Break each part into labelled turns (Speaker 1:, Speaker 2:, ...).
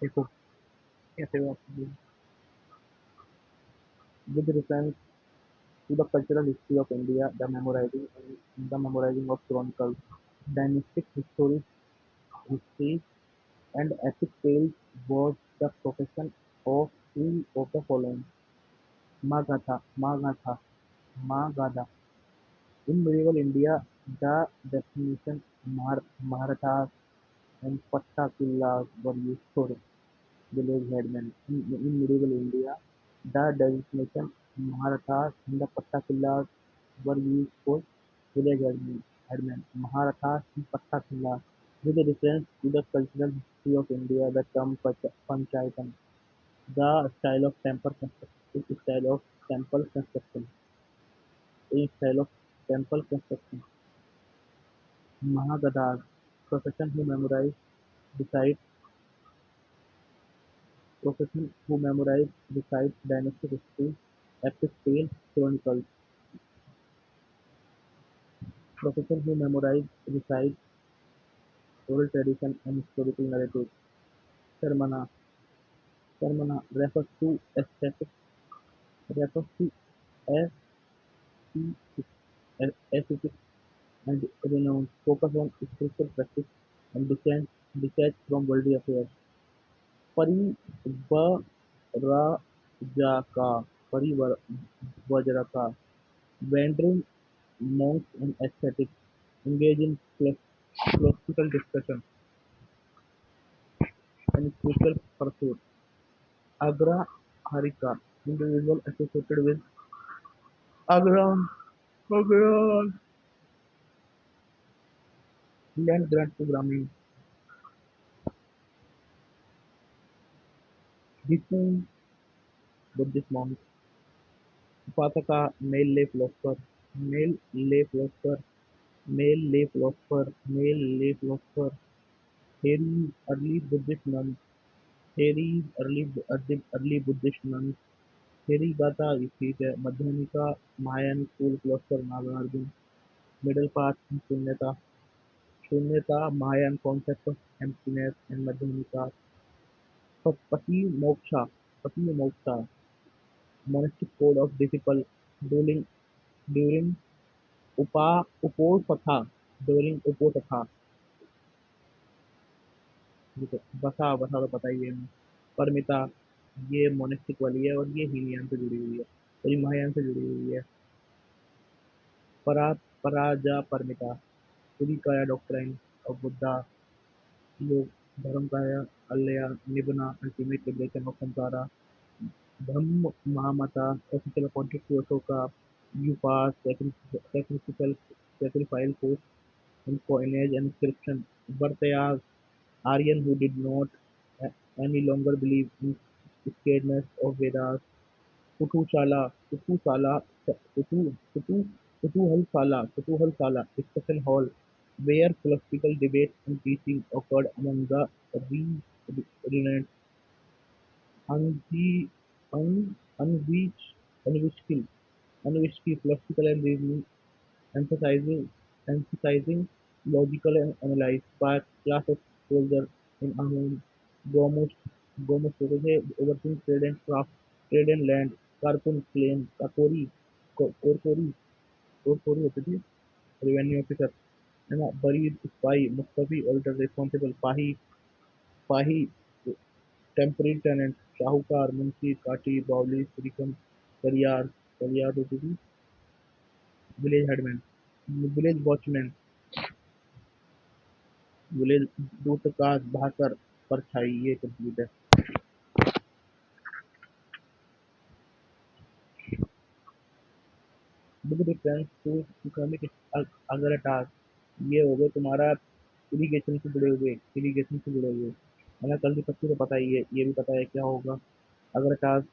Speaker 1: देखो कैसे बात करें। With reference to the cultural history of India, the memorizing of chronicles, dynastic history and epic tales was the profession of three of the following: Magatha, Magadha. In medieval India, the definition Marathas and Pattakillas were used for village headmen. In medieval India, the designation Maharathas and the Pattakillas were used for village headmen. Maharathas and Pattakillas. With reference to the cultural history of India, the term Panchayatan, the style of temple construction, is style of temple construction, a style of temple construction. Mahagadhas, profession who memorize, recite, profession who memorize, recite dynastic history, epic tales, chronicles. Profession who memorize, recite oral tradition and historical narratives. Sermana. Sermana refers to refers to ascetic and renowned, focus on spiritual practice and detached from worldly affairs. परिव्राजका परिव्राजका wandering monks and ascetics engage in philosophical discussion and spiritual pursuit. Agraharika individual associated with Agram, Agram, land grant programming. Bhikkhu Buddhist monk. Upasaka male lay philosopher. Male lay philosopher. Male lay philosopher. Male lay philosopher. Theories early Buddhist nuns. Theories early Buddhist nuns. Theory गाथा ठीक है Madhyamika Mahayana school cluster Nagarjuna middle path Shunyata Shunyata Mahayana concept of emptiness and Madhyamika पति मोक्षा पति moksha monastic code of disciple during उपा उपोषथा during उपोषथा बसा बसा तो पता ही है परमिता ये मोनेस्टिक वाली है और ये हीनयान से जुड़ी हुई है और ये महायान से जुड़ी हुई है परा पराजा Paramita Purikaya doctrine of Buddha, योग धर्मकाया अल्लया निबना ultimate liberation of samsara Brahma Mahamata official appointed to Ashoka Upas sacrificial sacrificial cost in coinage and inscription Vartayas Aryan who did not any longer believe in scaredness of Vedas Kutushala Kutushala Kutu Kutu Kutuhalsala discussion hall where philosophical debate and teaching occurred among the renamed Anvi, Unreached, Unwitchy philosophical and reasoning, emphasizing logical and analysis by class of soldiers in Ahom, Gomus, Gomus overseeing trade and craft, trade and land, Karpun claim, Kakori, Korkori, Korkori होते थे revenue officer है ना buried spy Mustafi alter responsible पाही पाही temporary tenant शाहूकार मुंशी काठी बावली श्रीकम करियार करियार होती थी village headman village watchman village दूतकाज भाकर परछाई ये कंप्लीट है विद रेफरेंस टू इकोनॉमिक अगरटास ये हो गए तुम्हारा इरिगेशन से जुड़े हुए है ना कल की पत्ती तो पता ही है ये भी पता है क्या होगा अगरटास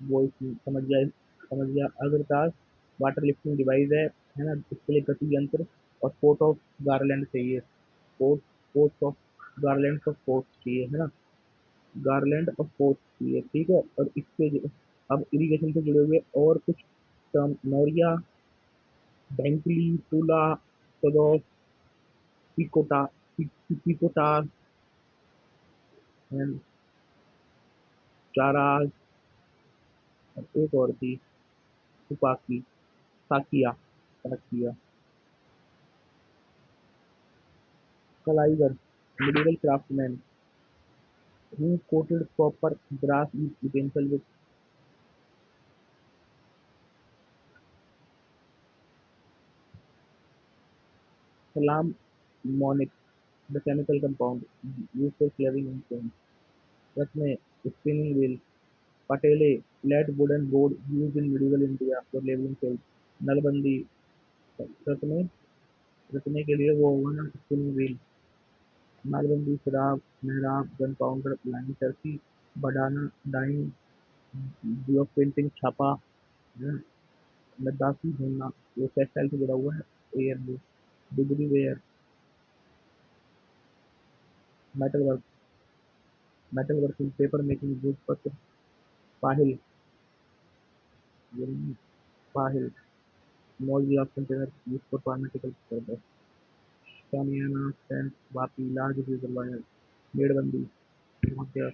Speaker 1: वो समझ गया अगरटास वाटर लिफ्टिंग डिवाइस है ना इसके लिए गति यंत्र और फोर्ट ऑफ गारलैंड चाहिए fort fort of garland of fort चाहिए है ना गारलैंड ऑफ फोर्ट चाहिए ठीक है और अब इरिगेशन से जुड़े हुए और कुछ टर्म नौरिया बैंकली टूला सदोस पिकोटा पिकोटा चाराज, और एक और थी तुपाकी, Saikia, Saikia. कलाइगर, medieval craftsman who coated copper brass utensil with salam monic, the chemical compound used for cleaving in stones. रत्ने, spinning wheel, Patole, flat wooden board used in medieval India for leveling fields. नलबंदी, रत्ने, रत्ने के लिए वो होगा ना spinning wheel. नालबंदी, शराब, मेहराब, gun powder, line चरखी, बढ़ाना, dying, block painting, छापा, लद्दाखी भूनना, वो टेक्सटाइल से जुड़ा हुआ है, एयर में, degree ware, metal work, metal working, paper making, jute पत्र, पाहिल, पाहिल, small glass container use for pharmaceutical purpose, शामियाना, टेंट, वापी, लार्ज फ्यूजल वायर, मेड़बंदी, मध्य,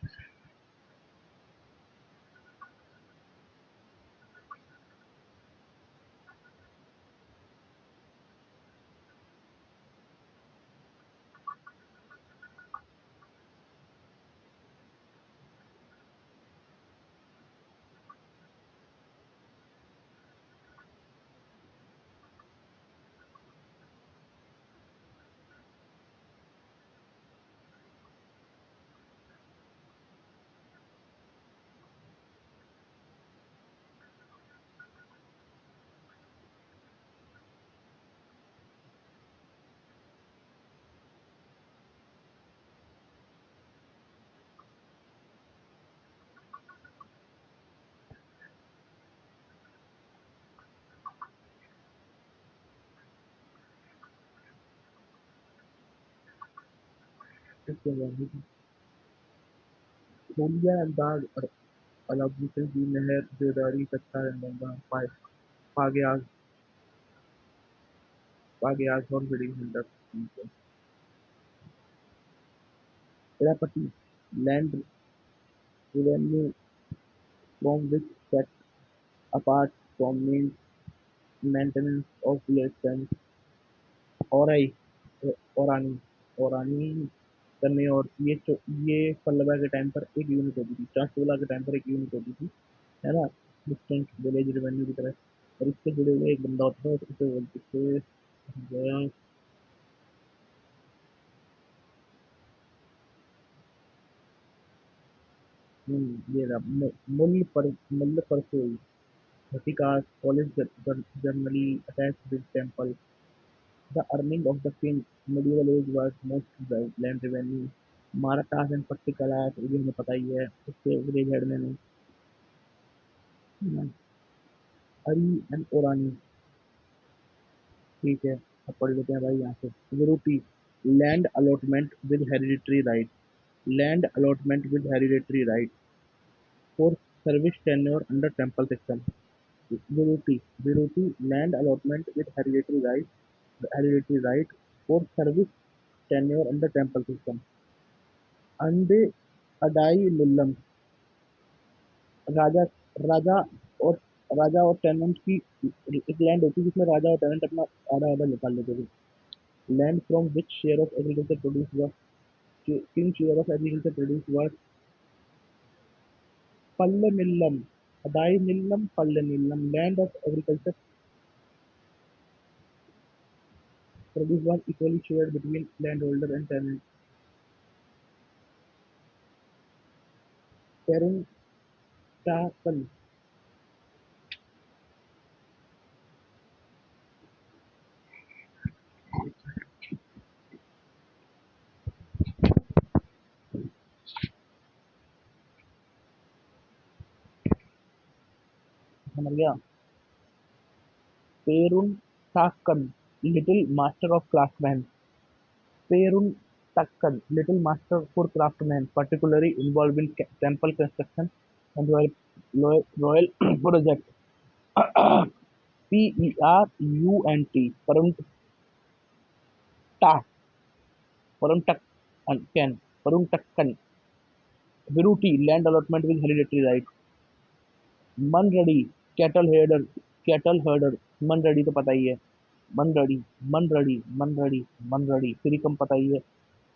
Speaker 1: होलिया अंदाज और अलाउद्दीन की नहर, बेदारी, कच्चा रंगंदा, पागयाज, पागयाज और building centre, property, land revenue from which set apart from main maintenance of the expense, औरई, औरानी, औरानी करने, और ये पल्लवा के टाइम पर एक यूनिट होती थी, चांचोला के टाइम पर एक यूनिट होती थी, है ना, डिस्टेंट विलेज रेवेन्यू की तरह। और इससे जुड़े हुए एक बंदा होता है, उसे बोलते थे ये रहा, मूल्य Parsoi, Vatikas, college generally attached with temple. The earning of the king medieval age was mostly by land revenue. Marathas and Patikalas, ये हमें पता ही है, उसके विलेज हेडमैन है, अरी एंड ओरानी, ठीक है। अब पढ़ लेते हैं भाई यहाँ से। यूरोपी, land allotment with hereditary right, land allotment with hereditary right for service tenure under temple system. यूरोपी, यूरोपी land allotment with hereditary right for service tenure under temple system. अंडे अडाई निल्लम, राजा राजा और राजा और टेनेंट की एक लैंड होती है जिसमें राजा और टेनेंट अपना आधा आधा निकाल लेते थे। Land from which share of agriculture produce हुआ, king share of agriculture produce हुआ, पल्ल निल्लम, अदाई निल्लम, पल्ल निल्लम, land of agriculture produce was equally shared between landholder and tenant. पेरुंटाकल, समझ गया। पेरुंटाकन, little master of craftsman, Peruntakkan, little master for craftsmen, particularly involved in temple construction and royal projects. Perunt, Perunta, Peruntakkan, Peruntakkan, विरुटी land allotment with hereditary right. मनरेडी cattle herder. मनरेडी तो पता ही है। मनरेडी मनरेडी मनरेडी मनरेडी। श्रीकम पता ही है।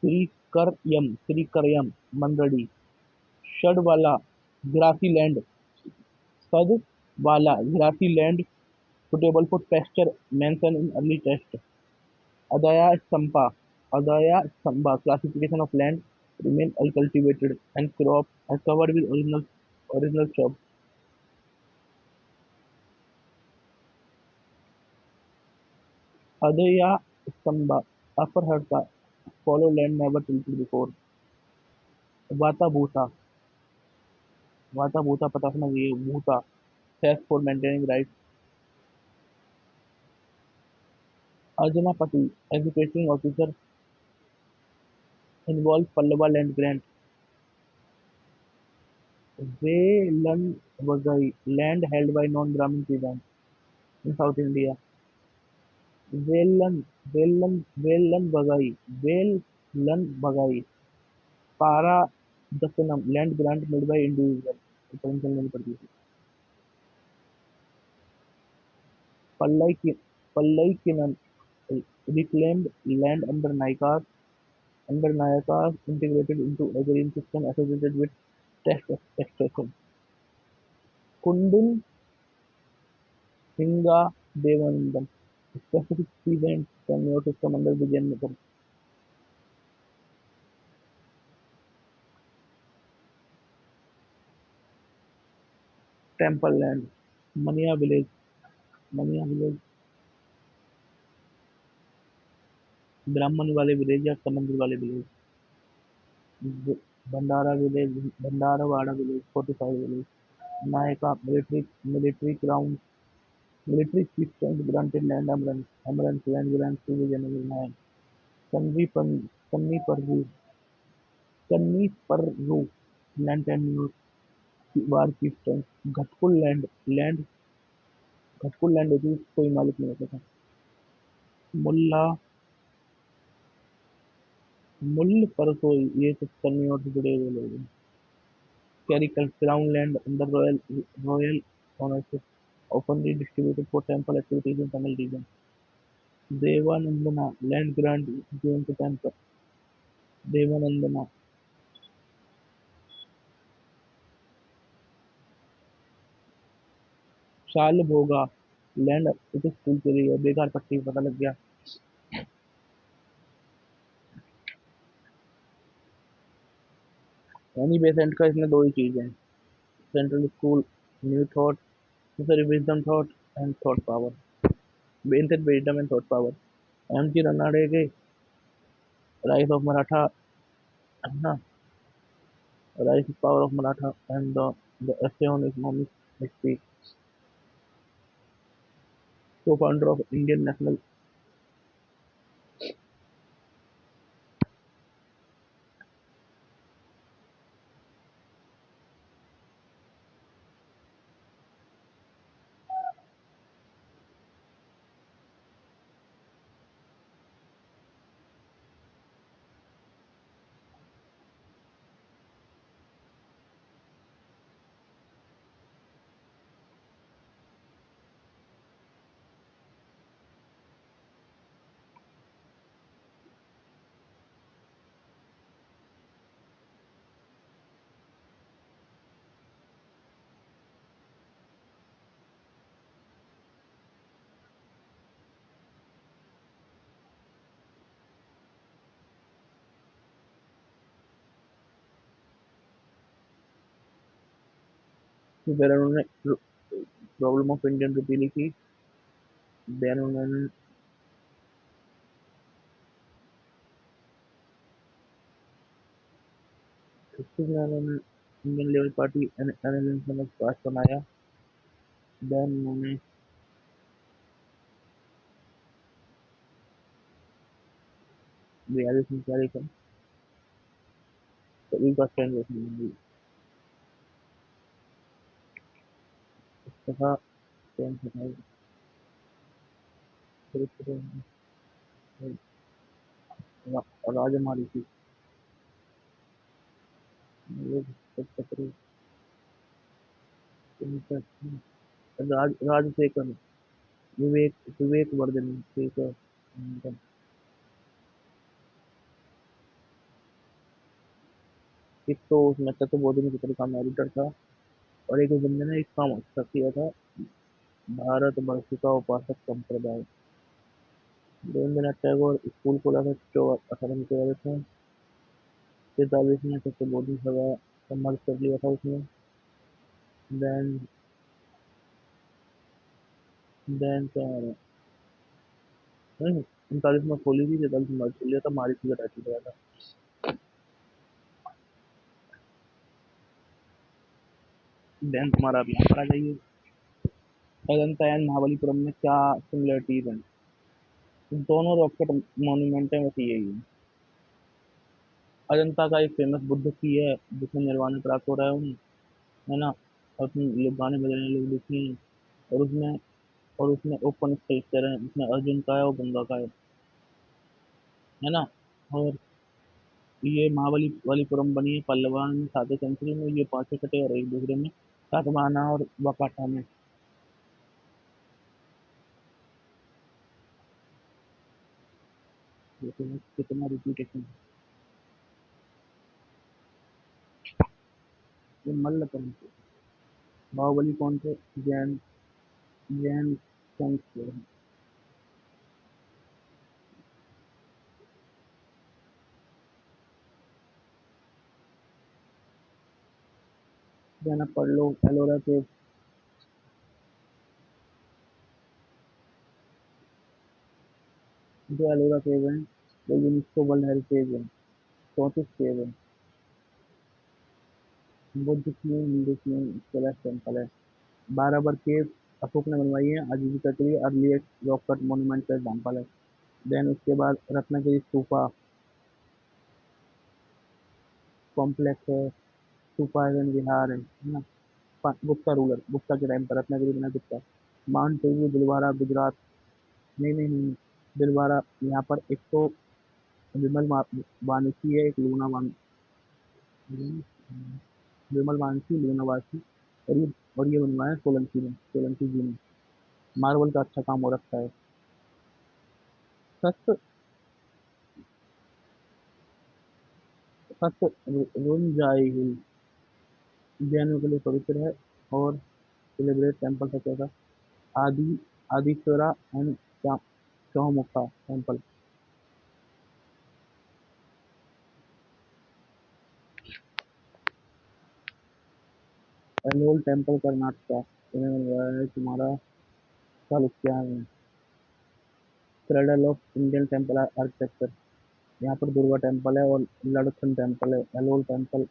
Speaker 1: श्रीकरयम मनरेडी। षडवाला ग्रासी लैंड। सद वाला grassy land suitable for pasture mentioned in early text. Adaya Sampa. Adaya Samba classification of land remain uncultivated and crops are covered with original shrubs. Adaya Samba upper Harta follow land never tilted before. Vata Bhuta. Vata Bhuta पता होना चाहिए Bhuta test for maintaining rights. Arjunapati executing officer involved Pallava land grant. Velan land held by non-Brahmin peasants in South India. Velan Velan Paradasanam land grant made by individual. Potential नहीं पड़ती थी। Pallaikinan reclaimed land under Nayakas integrated into agrarian system associated with taxation. Kundin Singa Devanandam specific event tenure system under Vijayan method. Temple land. Mania village. मनिया village ब्राह्मण वाले village या समुद्र वाले village. भंडारावाड़ा विलेज फोर्टिफाइड विलेज। नायका military crown military chieftains granted land emerald land grants to the general नायक। कन्नी पररू कन्नी पररू land tenure war chieftains। Land घटकुल लैंड होती है कोई मालिक नहीं होता था। मुल्ला मुल्ल परसोई ये सब करनी और से जुड़े हुए लोग हैं। Clerical crown land under royal ownership, openly distributed for temple activities in Tamil region. Devanandana land grant given to temple. Devanandana शाल भोगा लैंड इसे स्कूल के लिए बेकार पट्टी पता लग गया। एनी बेसेंट का इसमें दो ही चीज है। Central school new thought sorry wisdom thought and thought power. Basic wisdom and thought power. M G Ranade के राइज ऑफ मराठा है ना। rise power of Maratha and the essay on economic history, co-founder of Indian National फिर उन्होंने problem of Indian rupee लिखी। Then उन्होंने Indian labour party analysis पास बनाया। Then उन्होंने reality जारी कर सभी का स्टैंड रखने तथा राजमारी थी। छत्रपति राजशेखर, विवेक विवेक वर्धन शेखर। एक तो उसमें तत्वबोधिनी पत्रिका में एडिटर था, और एक बंदे ने एक काम अच्छा किया था, भारत वर्ष का उपासक संप्रदाय। रविंद्रनाथ टैगोर स्कूल खोला था 1843 में। 43 में तत्वबोधिनी सभा सम्मिलित कर लिया था उसने। देन देन क्या है, नहीं, 39 में खोली थी, 43 में मर्ज कर लिया था, मारी थी हटा गया था। देन तुम्हारा अब यहाँ पर आ जाइए। अजंता एंड महाबलीपुरम में क्या सिमिलरिटीज हैं? दोनों रॉकेट मॉन्यूमेंट है, बस यही है। अजंता का एक फेमस बुद्ध की है, जिसमें निर्वाण प्राप्त हो रहा है उन्हें, है ना, और उसमें लोग गाने बजाने लोग लिखे हैं। और उसमें ओपन स्कल्पचर है, जिसमें अर्जुन का है और गंगा का है ना। और ये महाबलीपुरम बनी है पल्लवन में 7वीं सेंचुरी में। ये पांचों कटे और एक दूसरे में सातवाहना और वाकाटा में। देखो कितना रिपीटेशन। ये मल्लकरण थे। बाहुबली कौन थे? जैन जैन संघ थे। जैन, पढ़ लो एलोरा के। जो एलोरा केव है वो यूनेस्को वर्ल्ड हेरिटेज है। 34 केव है। बुद्ध की, हिंदू की कैलाश टेम्पल है। 12 केव अशोक ने बनवाई है आजीविका के लिए, अर्लीस्ट रॉक कट मॉन्यूमेंट का एग्जाम्पल है। देन उसके बाद रत्नागिरी स्तूपा कॉम्प्लेक्स है। स्तूपा एवं विहार है ना। गुप्ता रूलर, गुप्ता के टाइम पर रत्नागिरी बना गुप्ता। माउंट टेबू दिलवारा गुजरात। नहीं नहीं नहीं, दिलवारा यहाँ पर एक तो विमल वानिकी है, एक लूना विमल वानिकी लूना वासी। और ये बनवाया है सोलंकी ने, सोलंकी जी ने। मार्बल का अच्छा काम हो रखा है। सख्त सख्त रुनजाई हिल जैनों के लिए पवित्र है। और सेलिब्रेट टेम्पल का क्या था? आदि आदिश्वरा एंड चौमुखा टेम्पल। एलोल टेम्पल कर्नाटका, इन्हें बनवाया है तुम्हारा चालुक्य में। Cradle of Indian temple architecture. यहाँ पर दुर्गा टेम्पल है और लड़कन टेम्पल है। एलोल टेम्पल।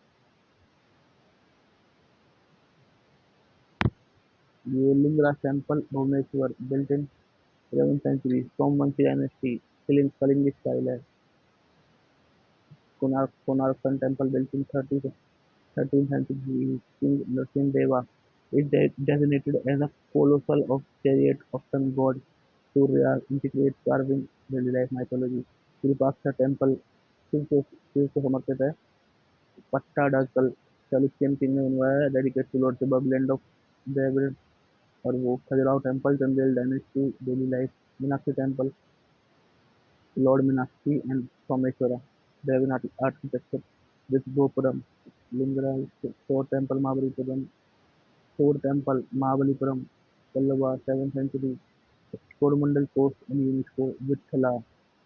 Speaker 1: ये Lingaraj temple Bhubaneswar, built in 11th century, Somvanshi dynasty, Kalinga style है। Konark temple built in 13th century, King Narasimha is designated as a colossal of chariot of sun god. Surya integrates carving daily life mythology. Virupaksha temple Shiva को समर्पित है। Pattadakal Chalukyan king ने बनवाया है, dedicate to lord Shiva, blend of देवरे। और वो Khajuraho temple Chandel dynasty, daily life. Meenakshi temple lord Meenakshi and Someshwara, driven architecture with gopuram. Lingaraj फोर टेम्पल महाबलीपुरम, फोर temple Mahabalipuram, Pallava 7th century, Coromandel coast in UNESCO, Vitthala.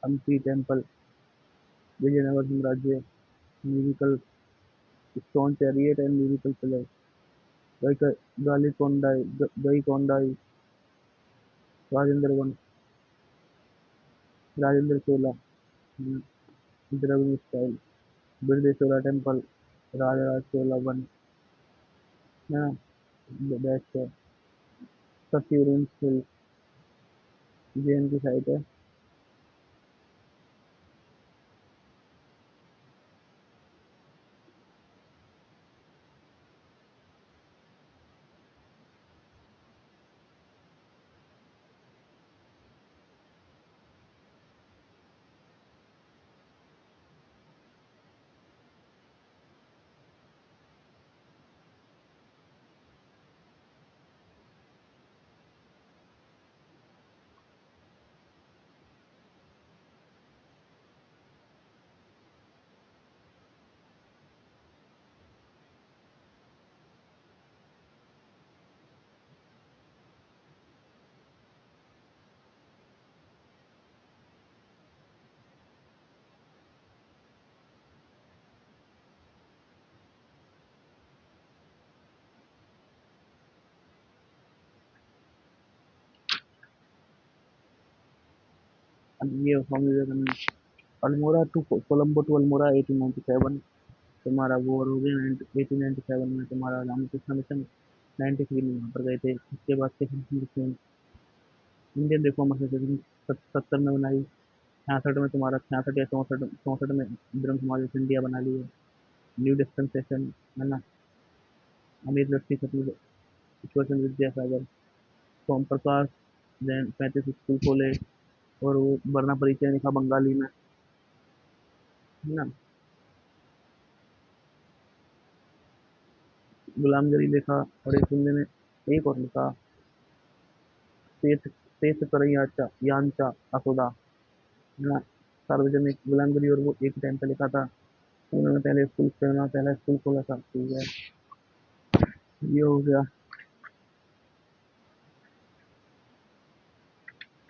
Speaker 1: Hampi temple Vijayanagar साम्राज्य, musical stone chariot and musical pillar. गईकोंडाई राजेंद्र वन, राजेंद्र चोला, द्रविड़ स्टाइल। बिरदेश्वरा टेम्पल राजराज चोला one, है ना, best है। सत्यूरिन हिल जैन की साइट है। ये स्वामी विवेकानंद। अल्मोड़ा टू कोलंबो टू अल्मोड़ा 1897 तुम्हारा वॉर हो गया। 1897 में तुम्हारा रामकृष्ण मिशन 93 में वहाँ पर गए थे। उसके बाद से इंडियन रिफॉर्म एसोसिएशन 70 में बनाई। 66 में तुम्हारा 66 या 64 में ब्रह्म समाज ऑफ इंडिया बना लिया। न्यू डिस्पेंसेशन है ना। अमीर व्यक्ति सतलुज ईश्वरचंद्र विद्यासागर सोम प्रकाश जैन 35 स्कूल खोले। और वो वर्ण परिचय लिखा बंगाली में है ना। गुलामगिरी लिखा। और एक बंदे ने एक और लिखा शेष शेष करैयाचा यांचा असोदा है ना। सार्वजनिक गुलामगिरी और वो एक टाइम पे लिखा था। उन्होंने पहला स्कूल खोला था। ठीक है, ये हो गया।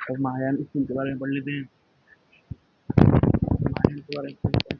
Speaker 1: अब महायान स्कूल के बारे में पढ़ लेते हैं। महायान के बारे में पढ़ते हैं।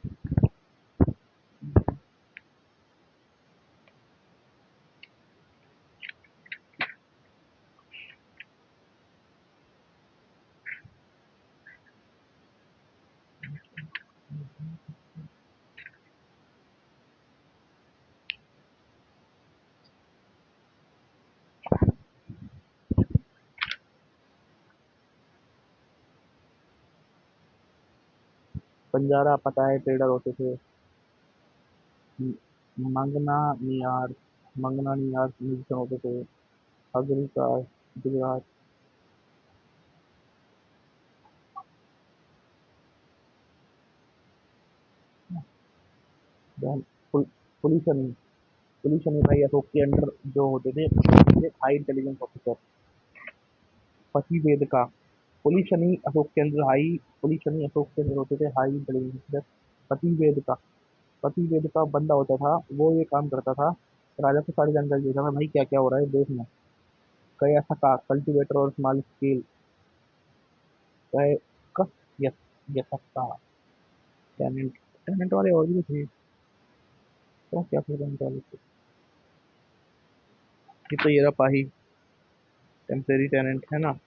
Speaker 1: बंजारा पटाए ट्रेडर होते थे। मंगना नियार मंगना नियार म्यूजिशियन होते थे। अग्रिका गुजरात। पुलिस पुलिस भाई अशोक के अंडर जो होते थे हाई इंटेलिजेंस ऑफिसर। पति वेद का पुलिस अशोक के अंदर हाई पुलिस अशोक के अंदर होते थे हाई इंटेलिजेंस ऑफिसर। पति वेद का पति वेद का बंदा होता था। वो ये काम करता था। राजा को सारी जानकारी देता था भाई क्या क्या हो रहा है देश में। कई ऐसा का कल्टीवेटर और स्मॉल स्केल कई कस यस यशस्ता टैलेंट टैलेंट वाले और भी थे। तो क्या थे टैलेंट वाले थे? ये तो ये रहा पाही टेम्परेरी टैलेंट है ना।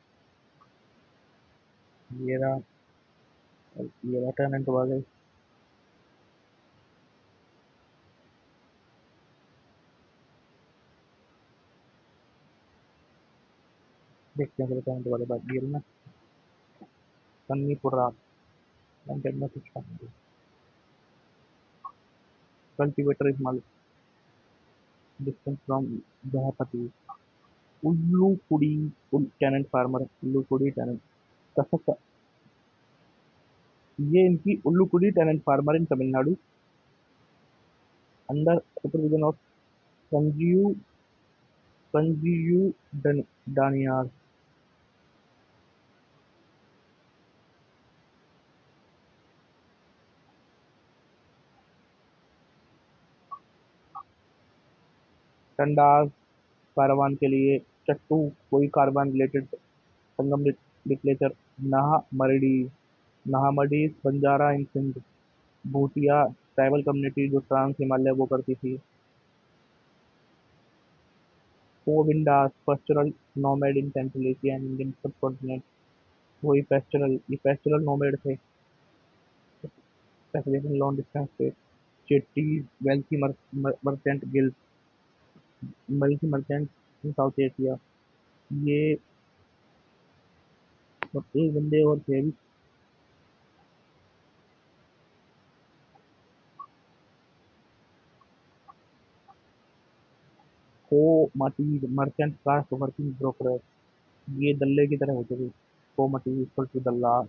Speaker 1: ये रहा ये रहा टैलेंट वाले। देखते हैं टैलेंट वाले बात ये ना। सन्नी में कुछ कल्टीवेटर स्मॉल डिस्टेंस फ्रॉम गृहपति उल्लूकुड़ी टेनेंट फार्मर उल्लूकुड़ी टेनेंट कसक। ये इनकी उल्लूकुड़ी tenant farmer in Tamil Nadu under supervision of संजीव संजीव डानियार। टंडास कारवान के लिए चट्टू कोई कारवान रिलेटेड संगम लिटरेचर। नाहा मरडी नाहामडीज Banjara in Sindh. Bhutia tribal community जो ट्रांस हिमालय वो करती थी। कोविंडास pastoral nomad in central Asia and Indian subcontinent. वही पेस्टोरल ये पेस्टोरल नोमैड थे। Fascinating long distance trade. Chetties, wealthy merchant guilds, wealthy merchants in South Asia। ये एक बंदे और थे अभी। को मटीज मर्चेंट कास्ट वर्किंग ब्रोकर। ये दल्ले की तरह होते थे। को मटीज इक्वल टू दल्ला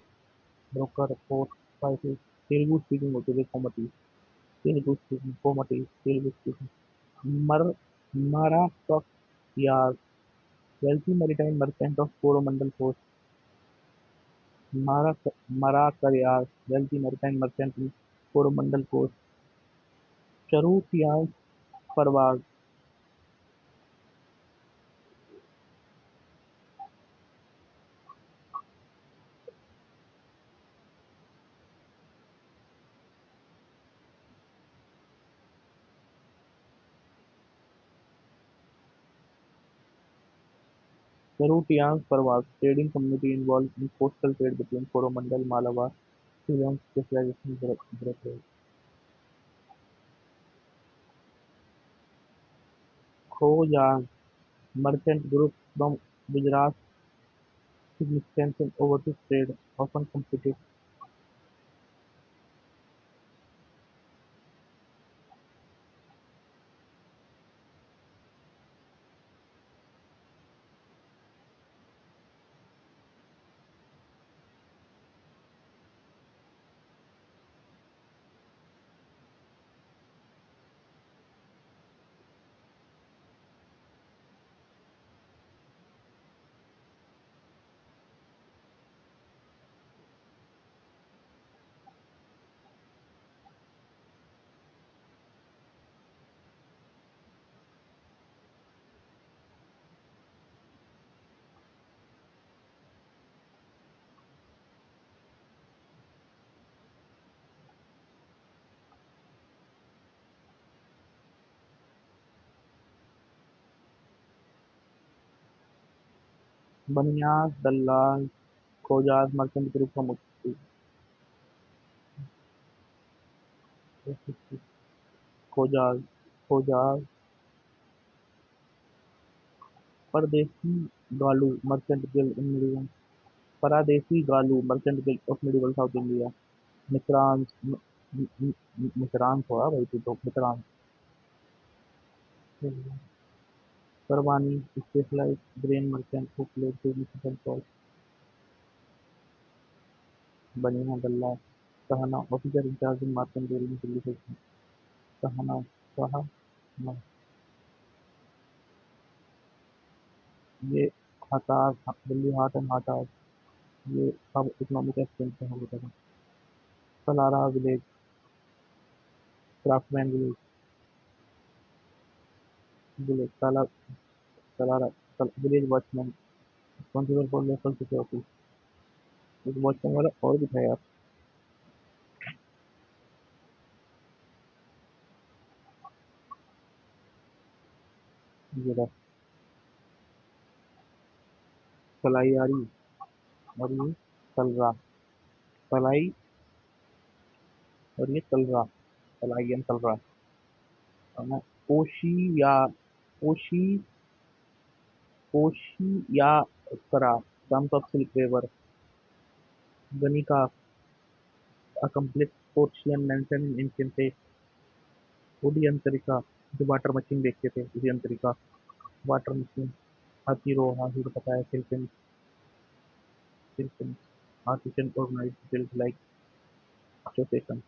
Speaker 1: broker force five. Telugu speaking होते थे कोमटी। Telugu speaking Komati Telugu speaking. मर मरा यार wealthy maritime merchant of Coromandel Coast। Mara Mara wealthy maritime merchant in Coromandel Coast। Charutiyan Parvaz Cerutians Parvaz, trading community involved in coastal trade between Coromandel, Malabar, Ceylon, specialization Bharat. Khojas, merchant group from Gujarat, significance in overseas trade, often competed. Banias, Dallas, Khojas, merchant group from Utti. Khojas, Khojas, Pardesi, Galu, merchant guild in medieval. Paradesi Galu, merchant guild of medieval South India. Mitrans, Mitrans हुआ भाई तू तो मित्रांश. Parvani, specialized grain merchant who played significant role. Baniya Dalla, Sahana, officer in charge in merchant during civilization. Sahana, Saha, न, ये हाथार, दिल्ली हाट and हाथार, ये सब economic expansion होता था. सलारा विलेज, क्राफ्टमैन विलेज, विलेज, सलारा, village watchman, responsible for local security. एक watchman वाला और भी था यार. ये रहा, सलाइयारी, और ये सलरा, सलाई और ये सलरा, सलाई एंड सलरा. है ना. ओशिया, ओशी, ओशियाकरा, comes of Silk River. Ganika, a complex Persian mentioned in ancient texts. Udyantarika, जो वाटर मशीन देखते थे, उदयंतरिका, वाटर मशीन. हाथीरो, हाथी को पता है. Silken, silken, artisan organized built like association.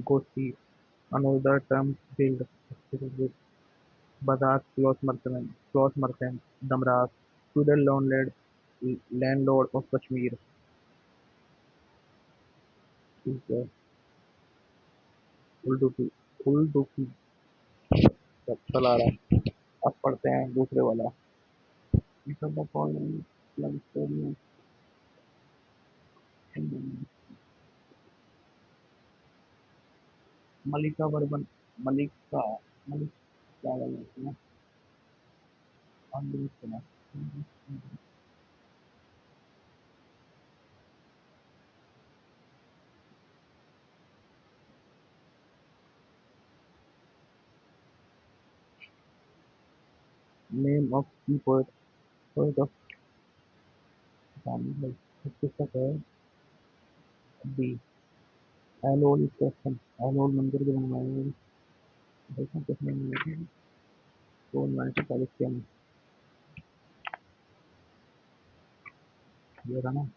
Speaker 1: Gosti, another term build, with Bazar, cloth merchant, Damras, feudal landlord of Kashmir. ठीक है. उल्डूकी, उल्डूकी, सब चला रहा है. अब पढ़ते हैं दूसरे वाला. Each of the following love story and Malika Varman, Malika, Malik, क्या बोलते हैं, सुना. नेम ऑफ की पोएट, पोएट ऑफ भाई पुस्तक है. दी एलोल स्टेशन, एलोल मंदिर जो बनवाए हैं, देखो कितने में है. तो 1940 के में. ये रहा ना.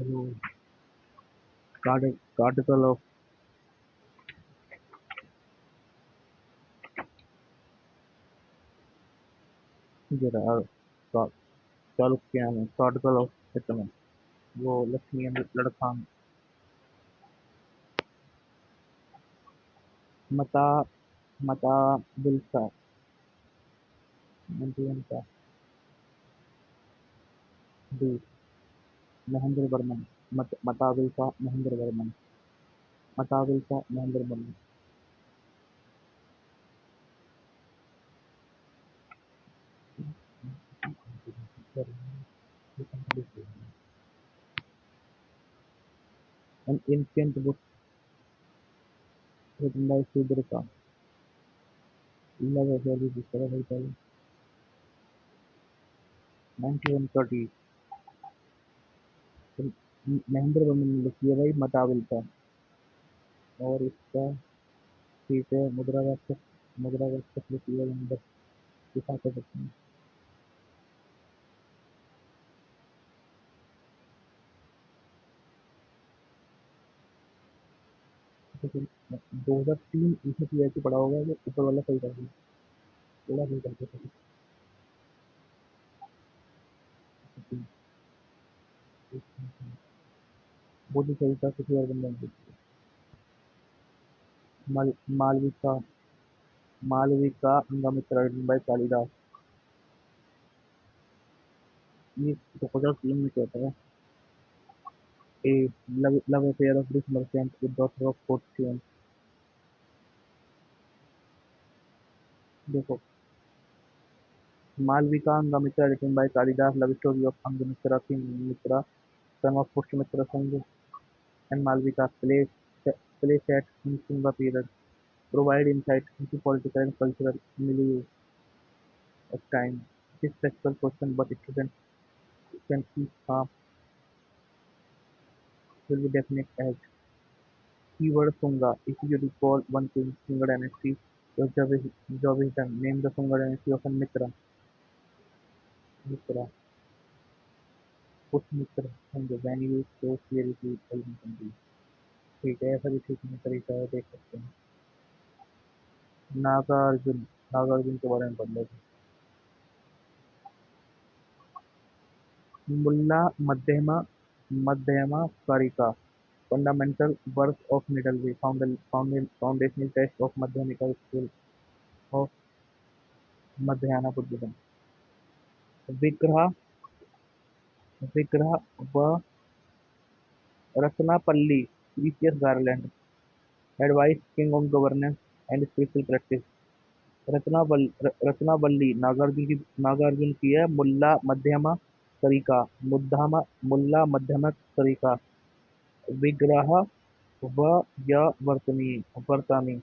Speaker 1: एलोल, कार्टिकल ऑफ, ये रहा. का- चालुक्य में कार्टिकल ऑफ सेटलमेंट. वो लक्ष्मी लड़खान. मता, मता बिलसा, मंत्रियन का. डी महेंद्र वर्मन, मताबिल का महेंद्र वर्मन, मताबिल का Mahendra Varman. An ancient book written by Sudrika. Love affair with Vishwara Vaitali. 1930 Mahendra Varman ने लिखी है भाई मटाविल्टा। और इसका ठीक है मुद्रा राक्षस लिखी है नंबर दिखा कर सकते हैं। तो फिर 2003 इसमें PIC पढ़ा होगा जो ऊपर वाला सही कर दिया थोड़ा सही करके वो भी सही था किसी और बंदे ने। माल मालविका मालविका अंगमित्रा written by कालिदास। ये 2003 में कहता है a love affair of rich merchant with daughter of fortune. देखो Malavika Agnimitra written by Kalidasa love story of Agnimitra king Mitra son of Pushyamitra Singh and Malvika play set in Shunga period, provide insight into political and cultural milieu of time. It is factual question, but students can see half will be definite as keyword Sunga. If you recall one king, Sunga dynasty was Javishan, named the Sunga dynasty of Mitra, Mitra, Pushmitra Singh, when you show clarity, ultimately. ठीक है ऐसा भी ठीक नहीं तरीका है देख सकते हैं। नागार्जुन नागार्जुन के बारे में पढ़ लेते हैं। मुल्ला मध्यमा कारिका fundamental work of middle way foundational text of madhyamika school of madhyana buddhism विग्रह विग्रह व रत्नापल्ली precious garland advice king of governance and spiritual practice रत्नावल्ली Nagarjuna की है मुल्ला मध्यमा तरीका मुल्ला मध्यमा तरीका विग्रह व य वर्तनी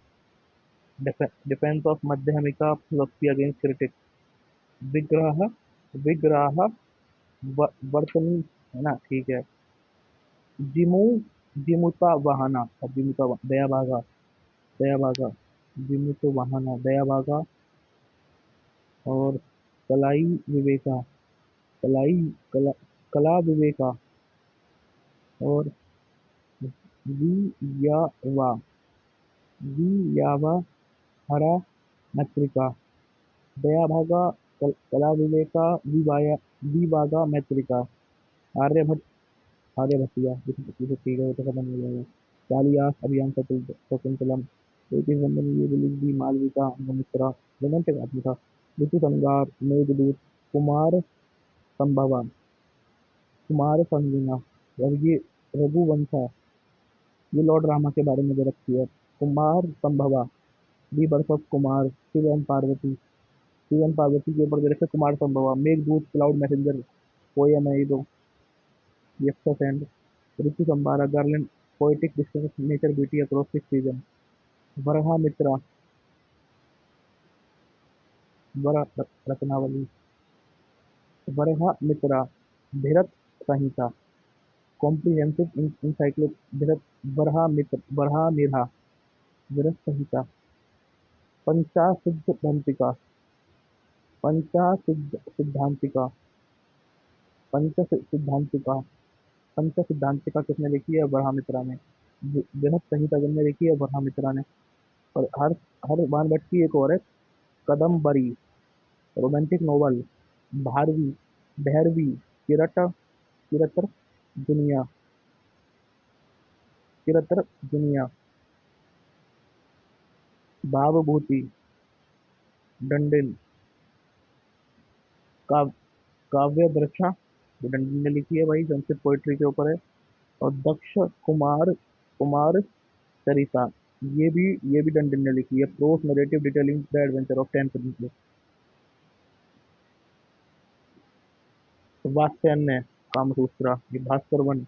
Speaker 1: defence of Madhyamika philosophy against critics Vigraha विग्रह वर्तनी है ना ठीक है। जिमु जिमुता वाहना और दया भागा जिमुतो वाहना दया भागा और कलाई विवेका कलाई कला कला विवेका और वियावा वियावा हरा मैत्रिका दया भागा कला विवेका विवागा मैत्रिका आर्यभट्ट आर्यभट्टिया जिसे ठीक है वो तो खत्म हो जाएगा। कालिदास अभियान शकुंतलम एक ही संबंध ये बिलिंगी मालविका अंगमित्रा रोमांटिक आदमी था। ऋतु संगार मेघदूत कुमार संभवा कुमार संगीना और ये रघुवंशा ये लॉर्ड रामा के बारे में जो रखी है। Kumarasambhava the birth of Kumara Shiva and Parvati के ऊपर जो रखे Kumarasambhava Meghaduta cloud messenger poem है ये तो Yakshas and Ritusamhara garland poetic discuss nature beauty across six season Varahamihira वर Ratnavali Varahamihira Brihat Samhita comprehensive encyclopedia Varahamihira विरस संहिता पंचासिद्धांतिका पंचासिद्धांतिका पंचसिद्धांतिका पंचसिद्धांतिका किसने लिखी है ब्रह्मित्रा ने। बृहत संहिता किसने लिखी है ब्रह्मित्रा ने। और हर हर बाणभट्ट की एक और है कदम्बरी रोमांटिक नोवेल भारवी भैरवी किरतर दुनिया किरतर दुनिया भावभूति डंडिन काव, काव्य दृक्षा जो डंडिन ने लिखी है भाई संस्कृत पोइट्री के ऊपर है। और दक्ष कुमार कुमार सरिता ये भी डंडिन ने लिखी है prose narrative detailing the adventure of 10 princes. Vatsyayana Kamasutra, ये Bhaskara one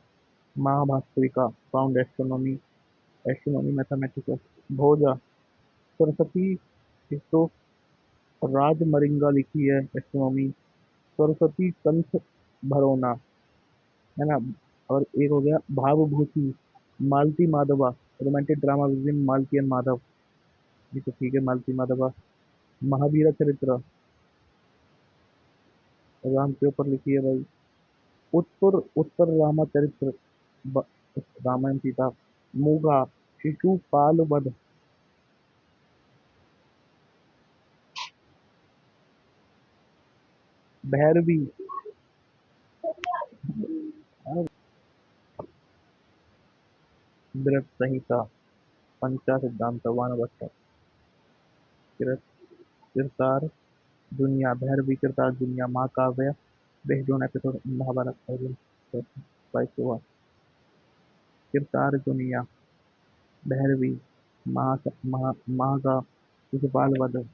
Speaker 1: Mahabhaskariya found astronomy, astronomy mathematics, Bhoja Saraswati, एक तो राजमरिंगा लिखी है एस्ट्रोनॉमी, सरस्वती कंठ भरोना, है ना। और एक हो गया Bhavabhuti, Malati Madhava, romantic drama between Malati and Madhava, ये तो ठीक है, मालती माधवा। महावीर चरित्र, राम के ऊपर लिखी है भाई। उत्तर उत्तर रामचरित्र, ब- रामायण सीता। मूगा, शिशुपाल वध, भैरवी, दृढ़ संहिता, पंचा सिद्धांत, वानवट, कृतार दुनिया, भैरवी कृतार दुनिया, महाकाव्य, बेस्ड ऑन एपिसोड महाभारत, बाईस हुआ। कृतार दुनिया, भैरवी, महा का शिशुपाल वध।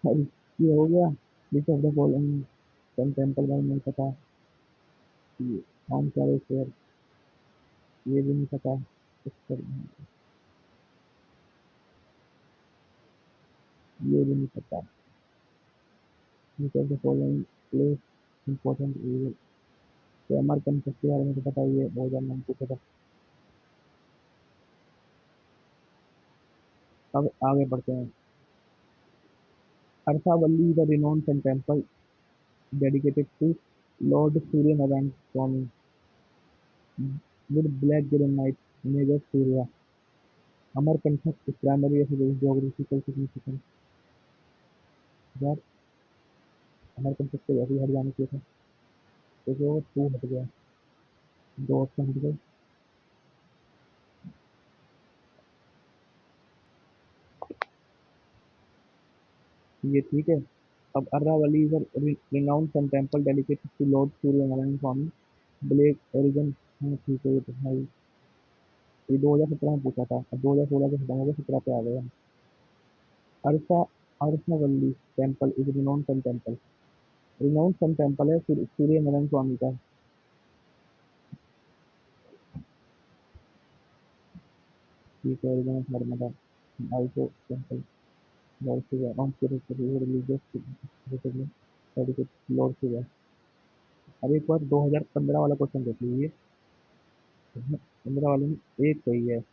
Speaker 1: और ये हो गया। ये सब द फॉलोइंग सन टेम्पल का नहीं पता, ये कौन सा है शेयर, ये भी नहीं पता। ये भी नहीं पता। ये सब the following place important event, तो अमेरिकन के बारे में तो पता ही है, 2009 को पता। अब आगे बढ़ते हैं। Arasavalli is a renowned sun temple dedicated to Lord Surya Narayan Swami with black granite image of Surya. Amarkantak is primary as a geographical significance. यार अमरकंटक से वैसे ही हट जाना चाहिए था, क्योंकि वो टू हट गया, दो ऑप्शन हट गए। ये ठीक है। अब अर्रावली is renowned sun temple dedicated to lord Surya Narayana Swami, black origin. हाँ ठीक है, ये तो भाई ये 2017 में पूछा था, अब 2016 के खत्म हो गए, 17 पे आ गया। अर्सा Arasavalli temple is renowned sun temple, renowned sun temple है सूर्य नारायण स्वामी का। ठीक है, origin of Narmada, also temple, lord Surya on religious dedicated lord Surya. अब एक बार 2015 वाला क्वेश्चन देख लीजिए। 15 वाले में एक सही है,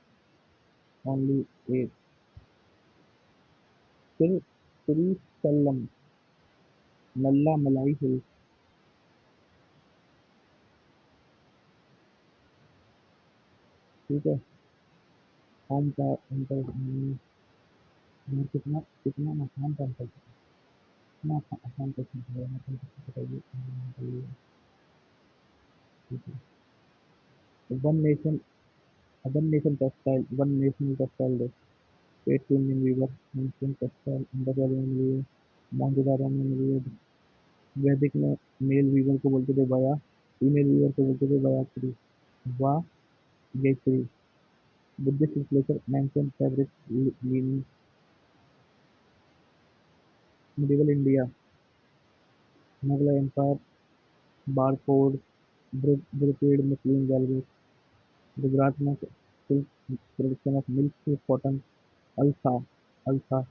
Speaker 1: ओनली एक। फिर श्रीशैलम, नल्ला मलाई हिल, ठीक है। होम का कितना कितना आसान टेम्पल, कितना आसान क्वेश्चन है, मतलब बताइए। One nation, one nation textile, one national textile day, state union weaver, nation textile, Indus valley में मिली है, मोहनजोदारो में मिली है। वैदिक में मेल वीवर को बोलते थे बया, फीमेल वीवर को बोलते थे बयात्री, वाह Gayatri. Buddhist literature mention fabric linen, medieval India, Mughal empire, barcode, brigade Muslim gallery, Gujarat में silk production of milk to cotton, अल्सा, अल्सा।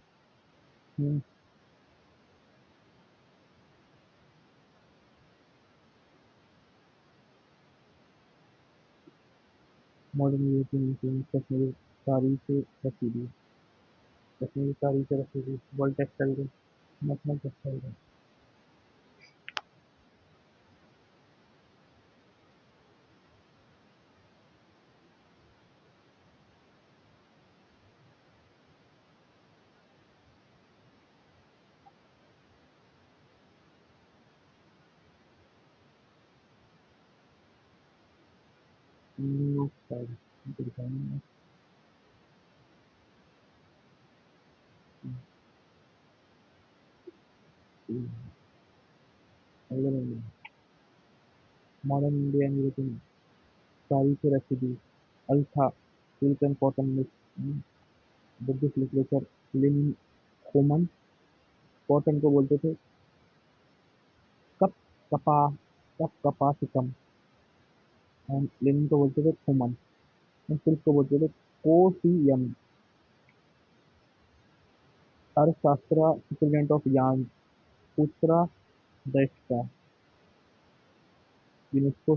Speaker 1: Modern European influence, Kashmiri sari से रसीदी, कश्मीरी साड़ी से रसीदी, world textile day, national textile day. New style, design, modern India and European sari से रसीदी, अल्था, silk and cotton mix, Buddhist literature लिन, कोमन, कॉटन को बोलते थे कप, कपा कप कपासिकम, एंड लेनिन को बोलते थे थुमन, एंड सिल्क को बोलते थे कोसीयम। अर्थशास्त्र प्रेसिडेंट ऑफ यान, सूत्रा दृष्टा, यूनेस्को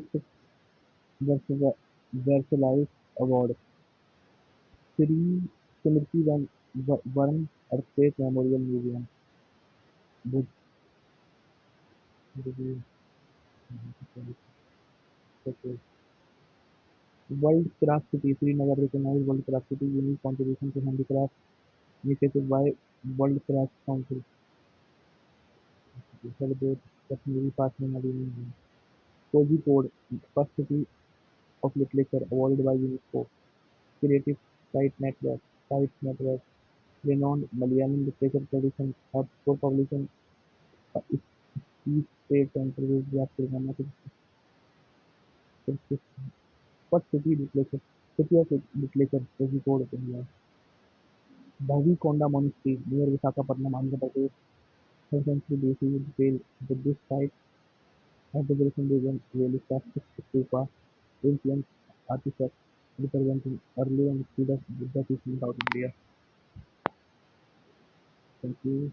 Speaker 1: वर्सलाइस award, Shri Smriti Van earthquake memorial museum, बुद्ध world craft city, Srinagar recognised world craft city, unique contribution to handicraft initiative by world craft council, celebrate Kashmiri Patrimony. Kozhikode, first city of literature awarded by UNESCO. Creative Sites Network, renowned Malayalam literature tradition, hub for publication, East State Center with Telangana. First city literature, city of literature, Kozhikode, India. Bhavikonda Monastery near Visakhapatnam, Andhra Pradesh. Third century BC detail Buddhist site of the Grecian region, really plastic stupa, ancient artifacts representing early and speed of Buddha teaching in South India. Thank you.